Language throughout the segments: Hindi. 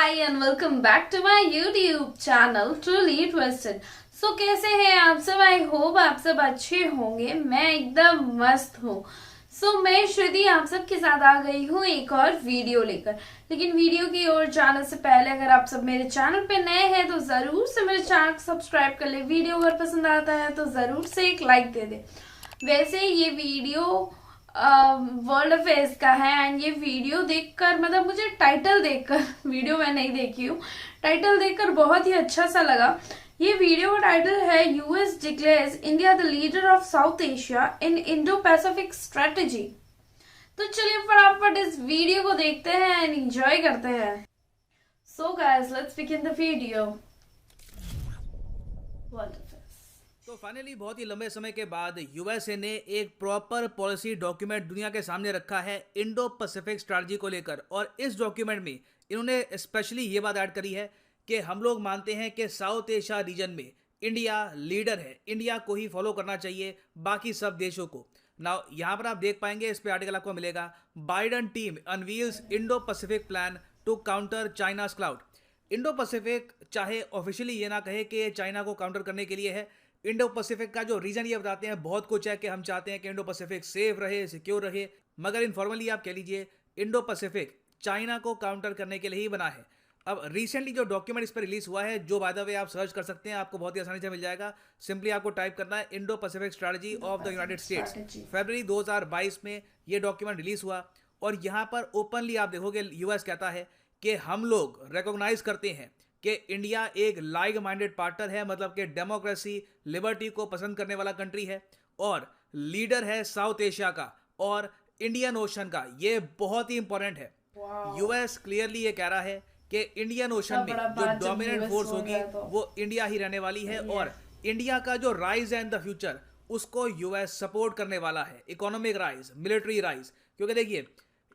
Hi and welcome back to my YouTube channel Truly Twisted. So कैसे हैं आप सब? आई होप आप सब अच्छे होंगे। मैं एकदम मस्त हूँ। मैं श्रुति आप सबके साथ आ गई हूँ एक और वीडियो लेकर। लेकिन वीडियो की ओर जाने से पहले अगर आप सब मेरे चैनल पे नए हैं तो जरूर से मेरे चैनल को सब्सक्राइब कर ले। वीडियो अगर पसंद आता है तो जरूर से एक लाइक दे दे। वैसे ये वीडियो वर्ल्ड अफेयर्स का है एंड ये वीडियो देखकर मतलब मुझे टाइटल देखकर वीडियो मैं नहीं देखी हूँ, टाइटल देखकर बहुत ही अच्छा सा लगा। ये वीडियो का टाइटल है US declares India the leader of south Asia in Indo Pacific strategy. तो चलिए फटाफट इस वीडियो को देखते हैं एंड एंजॉय करते हैं। So guys let's begin the video. तो फाइनली बहुत ही लंबे समय के बाद यूएसए ने एक प्रॉपर पॉलिसी डॉक्यूमेंट दुनिया के सामने रखा है इंडो पैसिफिक स्ट्रैटेजी को लेकर। और इस डॉक्यूमेंट में इन्होंने स्पेशली ये बात ऐड करी है कि हम लोग मानते हैं कि साउथ एशिया रीजन में इंडिया लीडर है, इंडिया को ही फॉलो करना चाहिए बाकी सब देशों को। नाउ यहाँ पर आप देख पाएंगे, इस पे आर्टिकल आपको मिलेगा, Biden team unveils Indo Pacific plan to counter China's cloud. Indo Pacific चाहे ऑफिशियली ये ना कहे कि चाइना को काउंटर करने के लिए है, इंडो पैसिफिक का जो रीजन ये बताते हैं बहुत कुछ है कि हम चाहते हैं कि इंडो पैसिफिक सेफ रहे, सिक्योर रहे, मगर इनफॉर्मली आप कह लीजिए इंडो पैसिफिक चाइना को काउंटर करने के लिए ही बना है। अब रिसेंटली जो डॉक्यूमेंट इस पर रिलीज हुआ है, जो बाय द वे आप सर्च कर सकते हैं, आपको बहुत ही आसानी से मिल जाएगा। सिंपली आपको टाइप करना है Indo Pacific strategy of the United States. फरवरी 2022 में ये डॉक्यूमेंट रिलीज हुआ और यहाँ पर ओपनली आप देखोगे यूएस कहता है कि हम लोग रिकॉग्नाइज करते हैं कि इंडिया एक लाइक माइंडेड पार्टनर है, मतलब कि डेमोक्रेसी लिबर्टी को पसंद करने वाला कंट्री है और लीडर है साउथ एशिया का और इंडियन ओशन का। ये बहुत ही इंपॉर्टेंट है। यूएस क्लियरली ये कह रहा है कि इंडियन ओशन में जो डोमिनेंट फोर्स होगी वो इंडिया ही रहने वाली है और इंडिया का जो राइज है इन द फ्यूचर उसको यूएस सपोर्ट करने वाला है, इकोनॉमिक राइज, मिलिट्री राइज। क्योंकि देखिए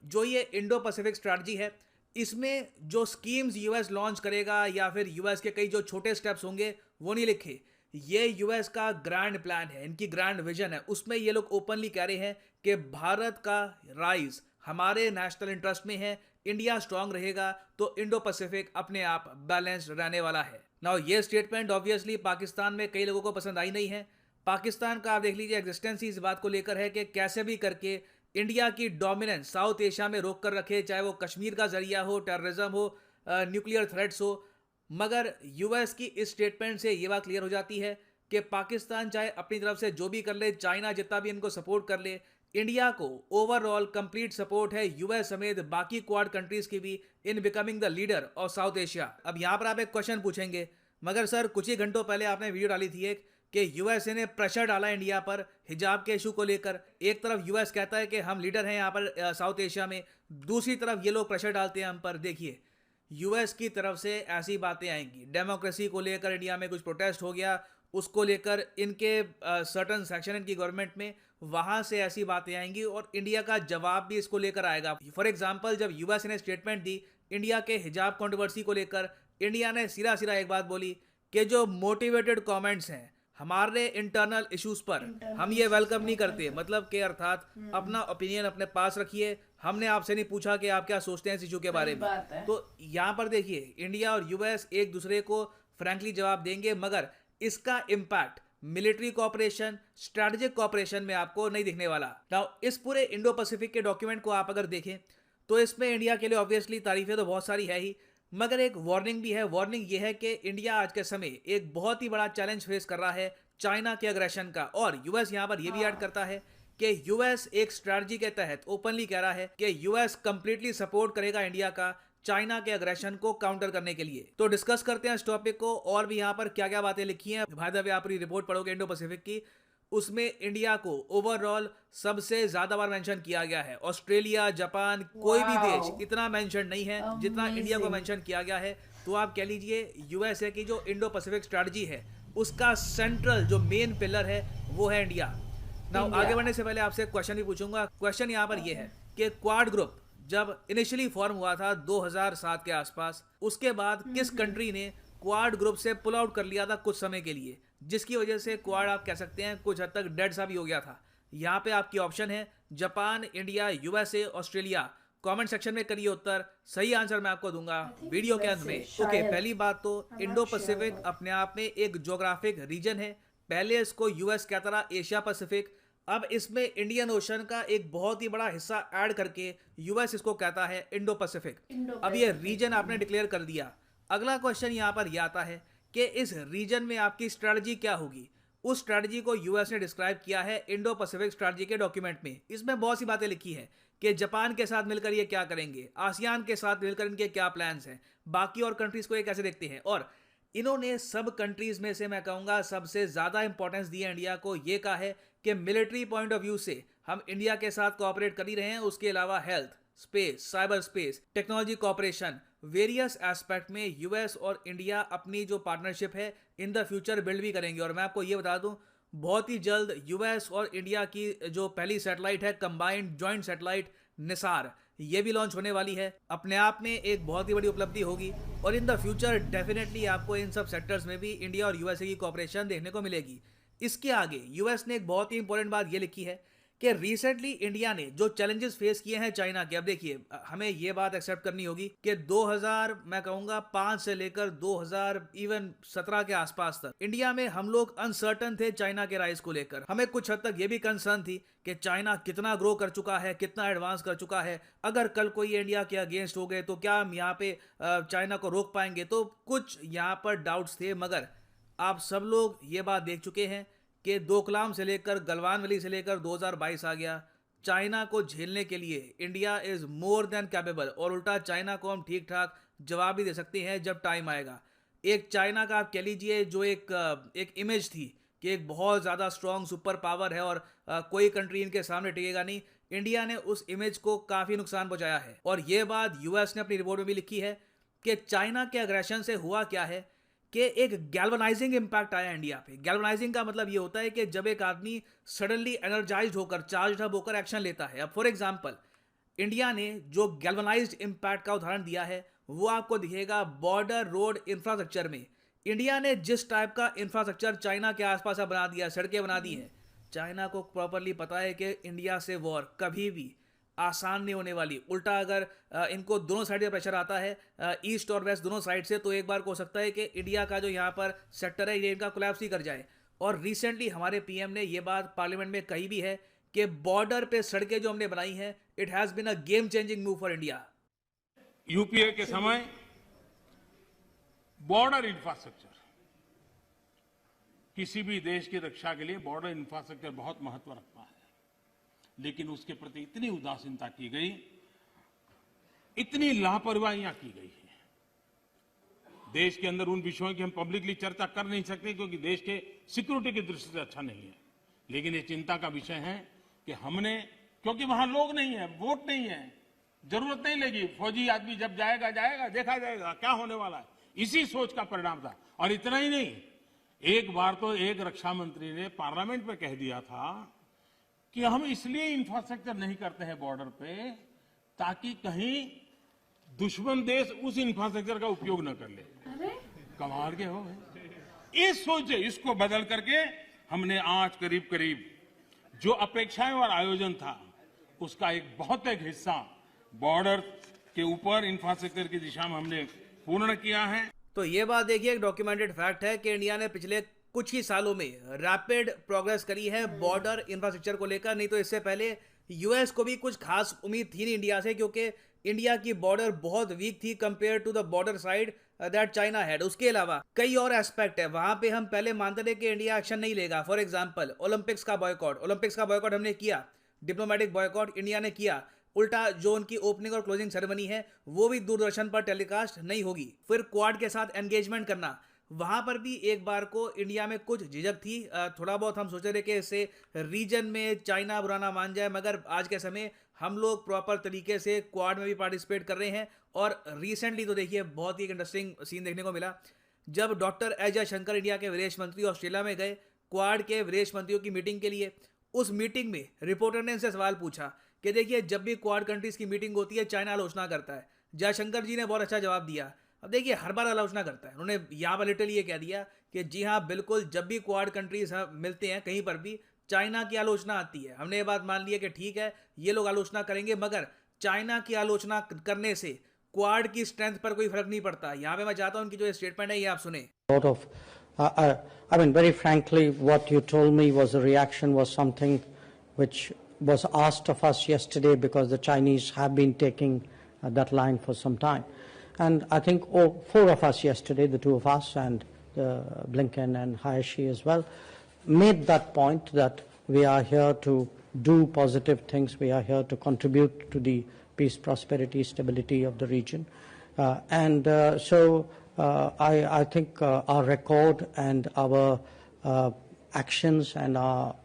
जो ये इंडो पैसिफिक स्ट्रैटेजी है, इसमें जो स्कीम्स यूएस लॉन्च करेगा या फिर यूएस के कई जो छोटे स्टेप्स होंगे वो नहीं लिखे। ये यूएस का ग्रैंड प्लान है, इनकी ग्रैंड विजन है। उसमें ये लोग ओपनली कह रहे हैं कि भारत का राइज हमारे नेशनल इंटरेस्ट में है, इंडिया स्ट्रांग रहेगा तो इंडो पैसिफिक अपने आप बैलेंस्ड रहने वाला है। नाउ ये स्टेटमेंट ऑब्वियसली पाकिस्तान में कई लोगों को पसंद आई नहीं है। पाकिस्तान का आप देख लीजिए एग्जिस्टेंस ही इस बात को लेकर है कि कैसे भी करके इंडिया की डोमिनेंस साउथ एशिया में रोक कर रखे, चाहे वो कश्मीर का जरिया हो, टेररिज्म हो, न्यूक्लियर थ्रेट्स हो। मगर यूएस की इस स्टेटमेंट से ये बात क्लियर हो जाती है कि पाकिस्तान चाहे अपनी तरफ से जो भी कर ले, चाइना जितना भी इनको सपोर्ट कर ले, इंडिया को ओवरऑल कंप्लीट सपोर्ट है यूएस समेत बाकी क्वाड कंट्रीज की भी in becoming the leader of south Asia. अब यहाँ पर आप एक क्वेश्चन पूछेंगे, मगर सर कुछ ही घंटों पहले आपने वीडियो डाली थी एक कि यूएसए ने प्रेशर डाला इंडिया पर हिजाब के इशू को लेकर। एक तरफ यूएस कहता है कि हम लीडर हैं यहाँ पर साउथ एशिया में, दूसरी तरफ ये लोग प्रेशर डालते हैं हम पर। देखिए यूएस की तरफ से ऐसी बातें आएंगी, डेमोक्रेसी को लेकर इंडिया में कुछ प्रोटेस्ट हो गया, उसको लेकर इनके सर्टन सेक्शन इनकी गवर्नमेंट में, वहां से ऐसी बातें आएंगी और इंडिया का जवाब भी इसको लेकर आएगा। फॉर एग्जाम्पल जब यूएस ने स्टेटमेंट दी इंडिया के हिजाब कंट्रोवर्सी को लेकर, इंडिया ने सिरा सिरा एक बात बोली कि जो मोटिवेटेड कमेंट्स हैं हमारे इंटरनल इश्यूज पर हम ये वेलकम नहीं करते। मतलब के अर्थात अपना ओपिनियन अपने पास रखिए, हमने आपसे नहीं पूछा कि आप क्या सोचते हैं इस इशू के बारे में। तो यहाँ पर देखिए इंडिया और यूएस एक दूसरे को फ्रैंकली जवाब देंगे, मगर इसका impact military cooperation, strategic cooperation में आपको नहीं दिखने वाला। नाउ इस पूरे इंडो पैसिफिक के डॉक्यूमेंट को आप अगर देखें तो इसमें इंडिया के लिए ऑब्वियसली तारीफें तो बहुत सारी है ही, मगर एक वार्निंग भी है। वार्निंग ये है कि इंडिया आज के समय एक बहुत ही बड़ा चैलेंज फेस कर रहा है चाइना के अग्रेशन का। और यूएस यहाँ पर यह भी ऐड करता है कि यूएस एक स्ट्रैटेजी के तहत ओपनली कह रहा है कि यूएस कंप्लीटली सपोर्ट करेगा इंडिया का चाइना के अग्रेशन को काउंटर करने के लिए। तो डिस्कस करते हैं इस टॉपिक को और भी यहाँ पर क्या क्या बातें लिखी हैं। भाई द वे आप रिपोर्ट पढ़ोगे इंडो पैसिफिक की, उसमें इंडिया को ओवरऑल सबसे ज्यादा बार मेंशन किया गया है। ऑस्ट्रेलिया, जापान, कोई भी देश इतना मेंशन नहीं है जितना इंडिया को मेंशन किया गया है। तो आप कह लीजिए यूएसए की जो इंडो पैसिफिक स्ट्रैटेजी है उसका सेंट्रल जो मेन पिलर है वो है इंडिया। नाउ आगे बढ़ने से पहले आपसे क्वेश्चन भी पूछूंगा। क्वेश्चन यहाँ पर यह है कि क्वाड ग्रुप जब इनिशियली फॉर्म हुआ था 2007 के आसपास, उसके बाद किस कंट्री ने क्वाड ग्रुप से पुल आउट कर लिया था कुछ समय के लिए, जिसकी वजह से क्वाड आप कह सकते हैं कुछ हद तक डेड सा भी हो गया था। यहाँ पे आपकी ऑप्शन है Japan, India, USA, Australia. Comment section में करिए उत्तर, सही आंसर मैं आपको दूंगा वीडियो के अंत में। शायद, ओके, पहली बात तो I'm not Indo sure Pacific about अपने आप में एक ज्योग्राफिक रीजन है। पहले इसको यूएस कहता था एशिया पैसिफिक, अब इसमें इंडियन ओशन का एक बहुत ही बड़ा हिस्सा ऐड करके यूएस इसको कहता है इंडो पैसिफिक। अब ये रीजन आपने डिक्लेयर कर दिया। अगला क्वेश्चन यहाँ पर यह आता है कि इस रीजन में आपकी स्ट्रेटजी क्या होगी। उस स्ट्रेटजी को यूएस ने डिस्क्राइब किया है इंडो पैसिफिक स्ट्रेटजी के डॉक्यूमेंट में। इसमें बहुत सी बातें लिखी हैं कि जापान के साथ मिलकर ये क्या करेंगे, आसियान के साथ मिलकर इनके क्या प्लान्स हैं, बाकी और कंट्रीज को ये कैसे देखते हैं। और इन्होंने सब कंट्रीज में से मैं कहूँगा सबसे ज़्यादा इंपॉर्टेंस दी है इंडिया को। ये कहा है कि मिलिट्री पॉइंट ऑफ व्यू से हम इंडिया के साथ कोऑपरेट कर ही रहे हैं, उसके अलावा health, space, cyber space, technology cooperation, various aspect में यूएस और इंडिया अपनी जो पार्टनरशिप है इन द फ्यूचर बिल्ड भी करेंगे। और मैं आपको ये बता दूं, बहुत ही जल्द यूएस और इंडिया की जो पहली सैटेलाइट है कंबाइंड जॉइंट सैटेलाइट निसार, ये भी लॉन्च होने वाली है। अपने आप में एक बहुत ही बड़ी उपलब्धि होगी और इन द फ्यूचर डेफिनेटली आपको इन सब सेक्टर्स में भी इंडिया और यूएसए की कोऑपरेशन देखने को मिलेगी। इसके आगे यूएस ने एक बहुत ही इंपॉर्टेंट बात ये लिखी है कि रिसेंटली इंडिया ने जो चैलेंजेस फेस किए हैं चाइना के, अब देखिए हमें ये बात एक्सेप्ट करनी होगी कि 2000 मैं कहूंगा 5 से लेकर 2000 इवन 17 के आसपास तक इंडिया में हम लोग अनसर्टन थे चाइना के राइज को लेकर। हमें कुछ हद तक ये भी कंसर्न थी कि चाइना कितना ग्रो कर चुका है, कितना एडवांस कर चुका है, अगर कल कोई इंडिया के अगेंस्ट हो गए तो क्या हम यहाँ पे चाइना को रोक पाएंगे। तो कुछ यहाँ पर डाउट्स थे, मगर आप सब लोग ये बात देख चुके हैं कि डोकलाम से लेकर गलवान वैली से लेकर 2022 आ गया। चाइना को झेलने के लिए India is more than capable, और उल्टा चाइना को हम ठीक ठाक जवाब भी दे सकते हैं जब टाइम आएगा। एक चाइना का आप कह लीजिए जो एक इमेज थी कि एक बहुत ज़्यादा स्ट्रॉन्ग सुपर पावर है और कोई कंट्री इनके सामने टिकेगा नहीं, इंडिया ने उस इमेज को काफ़ी नुकसान पहुंचाया है। और ये बात यूएस ने अपनी रिपोर्ट में भी लिखी है कि चाइना के अग्रेशन से हुआ क्या है कि एक गैल्वनाइजिंग इंपैक्ट आया इंडिया पे। गैल्वनाइजिंग का मतलब ये होता है कि जब एक आदमी सडनली एनर्जाइज्ड होकर, चार्ज अप होकर एक्शन लेता है। अब फॉर एग्जांपल इंडिया ने जो गैल्वनाइज्ड इंपैक्ट का उदाहरण दिया है वो आपको दिखेगा बॉर्डर रोड इंफ्रास्ट्रक्चर में। इंडिया ने जिस टाइप का इंफ्रास्ट्रक्चर चाइना के आसपास बना दिया, सड़कें बना दी हैं, चाइना को प्रॉपरली पता है कि इंडिया से वॉर कभी भी आसान नहीं होने वाली। उल्टा अगर इनको दोनों साइड से प्रेशर आता है, ईस्ट और वेस्ट दोनों साइड से, तो एक बार हो सकता है कि इंडिया का जो यहाँ पर सेक्टर है ये इनका कोलैप्स ही कर जाए। और रिसेंटली हमारे पीएम ने ये बात पार्लियामेंट में कही भी है कि बॉर्डर पे सड़कें जो हमने बनाई हैं, it has been a game changing move for India. UPA के समय बॉर्डर इंफ्रास्ट्रक्चर, किसी भी देश की रक्षा के लिए बॉर्डर इंफ्रास्ट्रक्चर बहुत महत्व रखता है, लेकिन उसके प्रति इतनी उदासीनता की गई, इतनी लापरवाहियां की गई है। देश के अंदर उन विषयों की हम पब्लिकली चर्चा कर नहीं सकते क्योंकि देश के सिक्योरिटी की दृष्टि से अच्छा नहीं है, लेकिन ये चिंता का विषय है कि हमने, क्योंकि वहां लोग नहीं है, वोट नहीं है, जरूरत नहीं लगी, फौजी आदमी जब जाएगा जाएगा, देखा जाएगा क्या होने वाला है, इसी सोच का परिणाम था। और इतना ही नहीं, एक बार तो एक रक्षा मंत्री ने पार्लियामेंट में कह दिया था कि हम इसलिए इंफ्रास्ट्रक्चर नहीं करते हैं बॉर्डर पे ताकि कहीं दुश्मन देश उस इंफ्रास्ट्रक्चर का उपयोग न कर ले। अरे कमाल के हो गए। इस सोचे इसको बदल करके हमने आज करीब करीब जो अपेक्षाएं और आयोजन था उसका एक बहुत एक हिस्सा बॉर्डर के ऊपर इंफ्रास्ट्रक्चर की दिशा में हमने पूर्ण किया है। तो ये बात देखिए, एक डॉक्यूमेंटेड फैक्ट है कि इंडिया ने पिछले कुछ ही सालों में रैपिड प्रोग्रेस करी है बॉर्डर इंफ्रास्ट्रक्चर को लेकर। नहीं तो इससे पहले यूएस को भी कुछ खास उम्मीद थी नहीं इंडिया से, क्योंकि इंडिया की बॉर्डर बहुत वीक थी compare to the border side that China had. उसके अलावा कई और एस्पेक्ट है वहां पे हम पहले मानते थे कि इंडिया एक्शन नहीं लेगा। फॉर एग्जांपल ओलंपिक्स का बॉयकॉट हमने किया, डिप्लोमेटिक बॉयकॉट इंडिया ने किया। उल्टा जो उनकी ओपनिंग और क्लोजिंग सेरेमनी है वो भी दूरदर्शन पर टेलीकास्ट नहीं होगी। फिर क्वाड के साथ एंगेजमेंट करना, वहां पर भी एक बार को इंडिया में कुछ झिझक थी। थोड़ा बहुत हम सोच रहे कि इससे रीजन में चाइना बुरा ना मान जाए, मगर आज के समय हम लोग प्रॉपर तरीके से क्वाड में भी पार्टिसिपेट कर रहे हैं। और रिसेंटली तो देखिए बहुत ही इंटरेस्टिंग सीन देखने को मिला जब डॉक्टर एस जयशंकर इंडिया के विदेश मंत्री ऑस्ट्रेलिया में गए क्वाड के विदेश मंत्रियों की मीटिंग के लिए। उस मीटिंग में रिपोर्टर ने इनसे सवाल पूछा कि देखिए जब भी क्वाड कंट्रीज की मीटिंग होती है चाइना आलोचना करता है। जयशंकर जी ने बहुत अच्छा जवाब दिया। अब देखिए हर बार आलोचना करता है, उन्होंने यहाँ पर लिटरली ये कह दिया कि जी हाँ बिल्कुल, जब भी क्वाड कंट्रीज मिलते हैं कहीं पर भी चाइना की आलोचना आती है। हमने ये बात मान ली है कि ठीक है ये लोग आलोचना करेंगे, मगर चाइना की आलोचना करने से क्वाड की स्ट्रेंथ पर कोई फर्क नहीं पड़ता। यहाँ पे मैं चाहता हूँ उनकी जो स्टेटमेंट है ये आप सुने। Lot of, I mean, very frankly, what you told me was a reaction, was something which was asked of us yesterday, because the Chinese have been taking that line for some time. And I think four of us yesterday, the two of us and Blinken and Hayashi as well, made that point that we are here to do positive things. We are here to contribute to the peace, prosperity, stability of the region. I think our record and our actions and our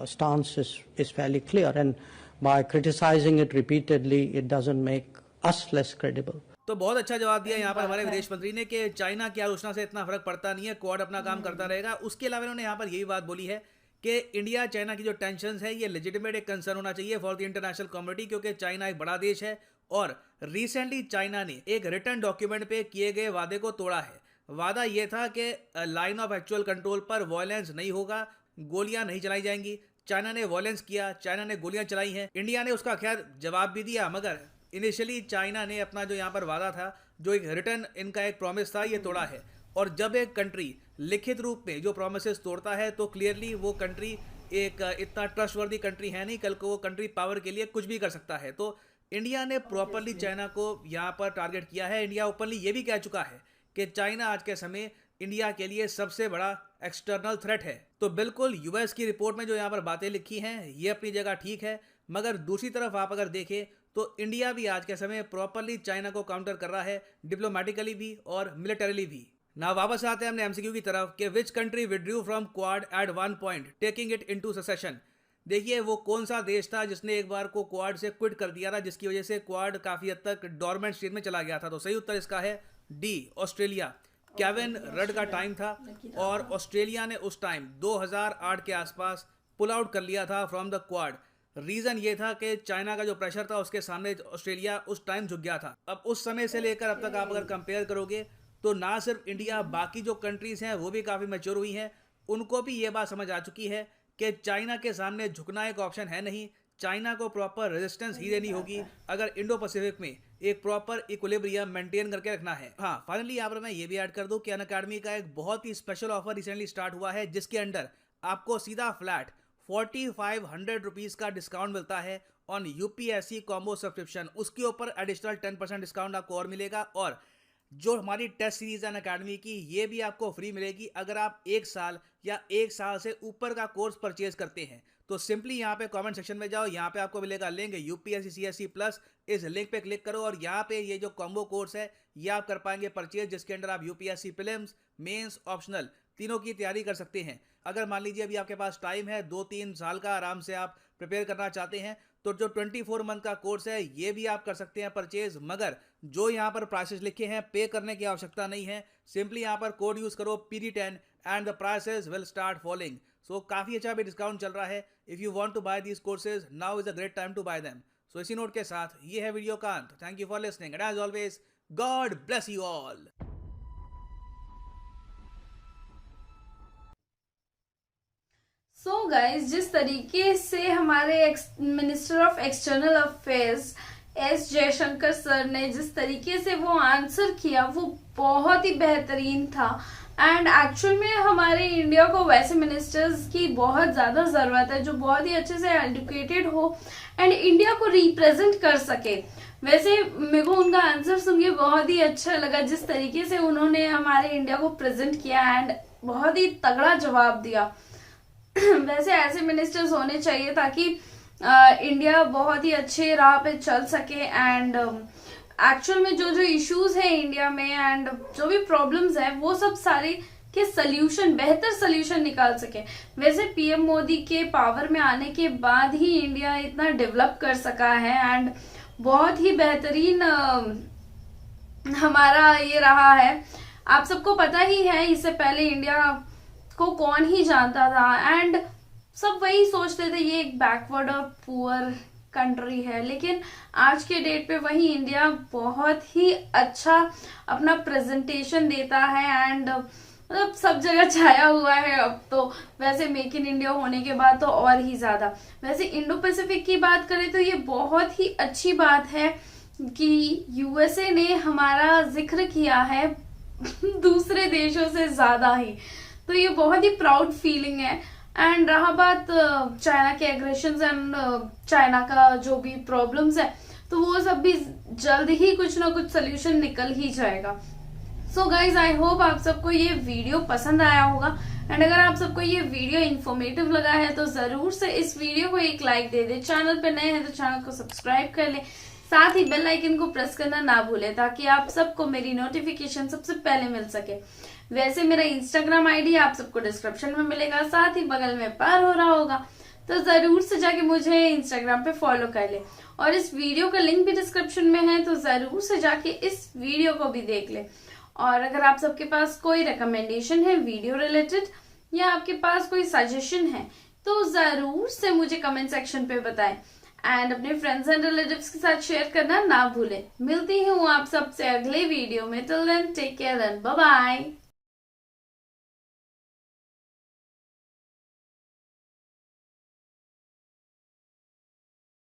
stance is fairly clear. And by criticizing it repeatedly, it doesn't make us less credible. तो बहुत अच्छा जवाब दिया यहाँ पर हमारे विदेश मंत्री ने कि चाइना की आलोचना से इतना फर्क पड़ता नहीं है, क्वाड अपना काम करता रहेगा। उसके अलावा इन्होंने यहाँ पर यही बात बोली है कि इंडिया चाइना की जो टेंशन है ये लेजिटिमेट एक कंसर्न होना चाहिए फॉर द इंटरनेशनल कम्युनिटी, क्योंकि चाइना एक बड़ा देश है और रिसेंटली चाइना ने एक रिटर्न डॉक्यूमेंट पे किए गए वादे को तोड़ा है। वादा ये था कि लाइन ऑफ एक्चुअल कंट्रोल पर वायलेंस नहीं होगा, गोलियां नहीं चलाई जाएंगी। चाइना ने वायलेंस किया, चाइना ने गोलियां चलाई हैं, इंडिया ने उसका खैर जवाब भी दिया, मगर इनिशियली चाइना ने अपना जो यहाँ पर वादा था, जो एक रिटर्न इनका एक प्रॉमिस था, ये तोड़ा है। और जब एक कंट्री लिखित रूप में जो प्रोमिसेस तोड़ता है तो क्लियरली वो कंट्री एक इतना ट्रस्टवर्दी कंट्री है नहीं, कल को वो कंट्री पावर के लिए कुछ भी कर सकता है। तो इंडिया ने प्रॉपरली चाइना को यहाँ पर टारगेट किया है। इंडिया ओपनली ये भी कह चुका है कि चाइना आज के समय इंडिया के लिए सबसे बड़ा एक्सटर्नल थ्रेट है। तो बिल्कुल यूएस की रिपोर्ट में जो यहाँ पर बातें लिखी हैं ये अपनी जगह ठीक है, मगर दूसरी तरफ आप अगर देखें तो इंडिया भी आज के समय प्रॉपरली चाइना को काउंटर कर रहा है, डिप्लोमेटिकली भी और मिलिटरीली भी। ना वापस आते हैं हमने एमसीक्यू की तरफ कि which country withdrew from Quad at one point taking it into secession. देखिए वो कौन सा देश था जिसने एक बार को क्वाड से क्विट कर दिया था, जिसकी वजह से क्वाड काफी हद तक डोरमेंट स्टेट में चला गया था। तो सही उत्तर इसका है डी, ऑस्ट्रेलिया। केविन रड का टाइम था और ऑस्ट्रेलिया ने उस टाइम 2008 के आसपास पुल आउट कर लिया था फ्रॉम द क्वाड। रीजन ये था कि चाइना का जो प्रेशर था उसके सामने ऑस्ट्रेलिया उस टाइम झुक गया था। अब उस समय से लेकर अब तक आप अगर कंपेयर करोगे तो ना सिर्फ इंडिया, बाकी जो कंट्रीज हैं वो भी काफ़ी मैच्योर हुई हैं। उनको भी ये बात समझ आ चुकी है कि चाइना के सामने झुकना एक ऑप्शन है नहीं, चाइना को प्रॉपर रेजिस्टेंस ही देनी होगी अगर इंडो पैसिफिक में एक प्रॉपर इक्विलिब्रियम मेंटेन करके रखना है। हाँ, फाइनली यहाँ पर मैं ये भी ऐड कर दूं कि अनअकैडमी का एक बहुत ही स्पेशल ऑफर रिसेंटली स्टार्ट हुआ है, जिसके अंडर आपको सीधा फ्लैट 4500 रुपीज़ का डिस्काउंट मिलता है ऑन यूपीएससी कॉम्बो सब्सक्रिप्शन। उसके ऊपर एडिशनल 10% डिस्काउंट आपको और मिलेगा, और जो हमारी टेस्ट सीरीज है अनअकैडमी की ये भी आपको फ्री मिलेगी अगर आप 1 साल या 1 साल से ऊपर का कोर्स परचेज करते हैं। तो सिंपली यहाँ पे कमेंट सेक्शन में जाओ, यहाँ पे आपको मिलेगा लिंक यूपीएससी सीएससी प्लस, इस लिंक पे क्लिक करो और यहाँ पे ये जो कॉम्बो कोर्स है ये आप कर पाएंगे परचेज, जिसके अंदर आप यूपीएससी प्रीलिम्स, मेंस, ऑप्शनल तीनों की तैयारी कर सकते हैं। अगर मान लीजिए अभी आपके पास टाइम है 2-3 साल का, आराम से आप प्रिपेयर करना चाहते हैं, तो जो 24 मंथ का कोर्स है ये भी आप कर सकते हैं परचेज। मगर जो यहाँ पर प्राइसेस लिखे हैं पे करने की आवश्यकता नहीं है, सिंपली यहाँ पर कोड यूज करो PD10 and the prices will start following. So काफी अच्छा भी डिस्काउंट चल रहा है। If you want to buy these courses now is a great time to buy them. So इसी नोट के साथ ये है वीडियो का अंत। Thank you for listening and as always God bless you all. So guys, जिस तरीके से हमारे minister of external affairs S Jaishankar sir ने जिस तरीके से वो आंसर किया वो बहुत ही बेहतरीन था। एंड एक्चुअल में हमारे इंडिया को वैसे मिनिस्टर्स की बहुत ज़्यादा ज़रूरत है जो बहुत ही अच्छे से एजुकेटेड हो एंड इंडिया को रिप्रेजेंट कर सके। वैसे मेरे को उनका आंसर सुन के बहुत ही अच्छा लगा, जिस तरीके से उन्होंने हमारे इंडिया को प्रेजेंट किया एंड बहुत ही तगड़ा जवाब दिया। वैसे ऐसे मिनिस्टर्स होने चाहिए ताकि इंडिया बहुत ही अच्छे राह पे चल सके एंड एक्चुअल में जो जो इश्यूज है इंडिया में एंड जो भी प्रॉब्लम्स है वो सब सारे के सल्यूशन, बेहतर सल्यूशन निकाल सके। वैसे पीएम मोदी के पावर में आने के बाद ही इंडिया इतना डेवलप कर सका है एंड बहुत ही बेहतरीन हमारा ये रहा है। आप सबको पता ही है इससे पहले इंडिया को कौन ही जानता था एंड सब वही सोचते थे ये एक बैकवर्ड और पुअर कंट्री है, लेकिन आज के डेट पे वही इंडिया बहुत ही अच्छा अपना प्रेजेंटेशन देता है एंड मतलब सब जगह छाया हुआ है अब तो। वैसे मेक इन इंडिया होने के बाद तो और ही ज्यादा। वैसे इंडो पैसिफिक की बात करें तो ये बहुत ही अच्छी बात है कि यूएसए ने हमारा जिक्र किया है दूसरे देशों से ज्यादा ही। तो ये बहुत ही प्राउड फीलिंग है। एंड रहा बात चाइना के एग्रेशन एंड चाइना का जो भी प्रॉब्लम्स है, तो वो सब भी जल्द ही कुछ ना कुछ सोल्यूशन निकल ही जाएगा। सो गाइज, आई होप आप सबको ये वीडियो पसंद आया होगा। एंड अगर आप सबको ये वीडियो इन्फॉर्मेटिव लगा है तो जरूर से इस वीडियो को एक लाइक दे दे। चैनल पे नए हैं तो चैनल को सब्सक्राइब कर ले, साथ ही बेल आइकन को प्रेस करना ना भूले ताकि आप सबको मेरी नोटिफिकेशन सबसे पहले मिल सके। वैसे मेरा इंस्टाग्राम आईडी आप सबको डिस्क्रिप्शन में मिलेगा, साथ ही बगल में पार हो रहा होगा, तो जरूर से जाके मुझे इंस्टाग्राम पे फॉलो कर ले। और इस वीडियो का लिंक भी डिस्क्रिप्शन में है, तो जरूर से जाके इस वीडियो को भी देख ले। और अगर आप सबके पास कोई रिकमेंडेशन है वीडियो रिलेटेड या आपके पास कोई सजेशन है तो जरूर से मुझे कमेंट सेक्शन पे बताएं। एंड अपने फ्रेंड्स एंड रिलेटिव्स के साथ शेयर करना ना भूलें। मिलती हूँ आप सबसे अगले वीडियो में। Till then take care and bye bye.